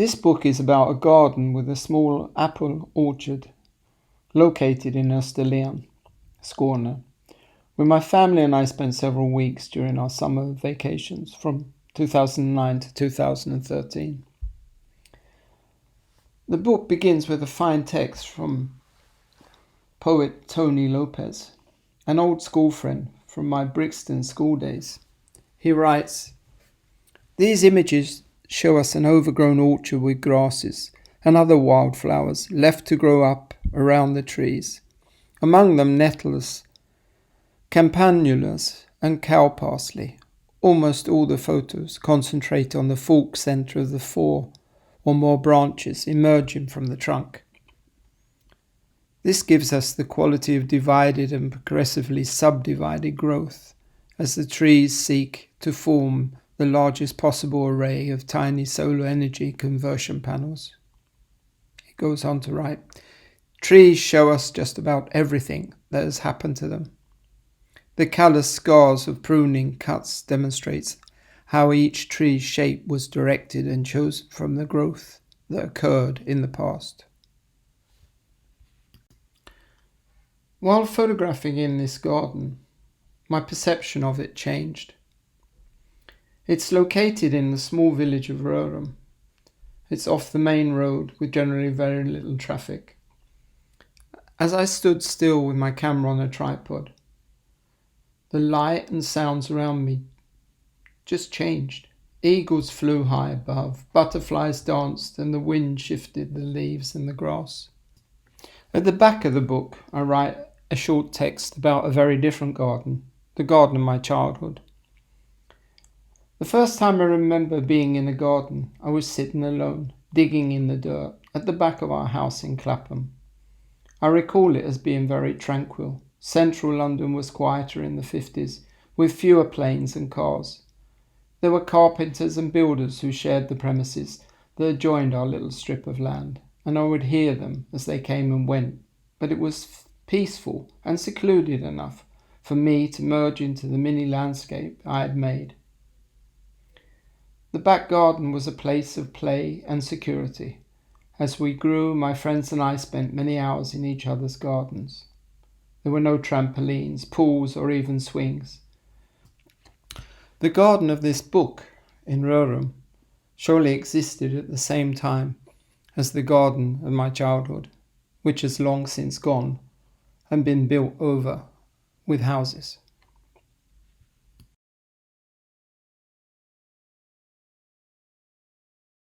This book is about a garden with a small apple orchard located in Österlen, Skåne, where my family and I spent several weeks during our summer vacations from 2009 to 2013. The book begins with a fine text from poet Tony Lopez, an old school friend from my Brixton school days. He writes, "These images show us an overgrown orchard with grasses and other wildflowers left to grow up around the trees. Among them nettles, campanulas and cow parsley. Almost all the photos concentrate on the fork center of the 4 or more branches emerging from the trunk. This gives us the quality of divided and progressively subdivided growth as the trees seek to form the largest possible array of tiny solar energy conversion panels." It goes on to write, "Trees show us just about everything that has happened to them. The callous scars of pruning cuts demonstrates how each tree's shape was directed and chosen from the growth that occurred in the past." While photographing in this garden, my perception of it changed. It's located in the small village of Rörum. It's off the main road with generally very little traffic. As I stood still with my camera on a tripod, the light and sounds around me just changed. Eagles flew high above, butterflies danced, and the wind shifted the leaves and the grass. At the back of the book, I write a short text about a very different garden, the garden of my childhood. The first time I remember being in a garden, I was sitting alone, digging in the dirt, at the back of our house in Clapham. I recall it as being very tranquil. Central London was quieter in the 50s, with fewer planes and cars. There were carpenters and builders who shared the premises that adjoined our little strip of land, and I would hear them as they came and went, but it was peaceful and secluded enough for me to merge into the mini landscape I had made. The back garden was a place of play and security. As we grew, my friends and I spent many hours in each other's gardens. There were no trampolines, pools, or even swings. The garden of this book in Rörum surely existed at the same time as the garden of my childhood, which has long since gone and been built over with houses.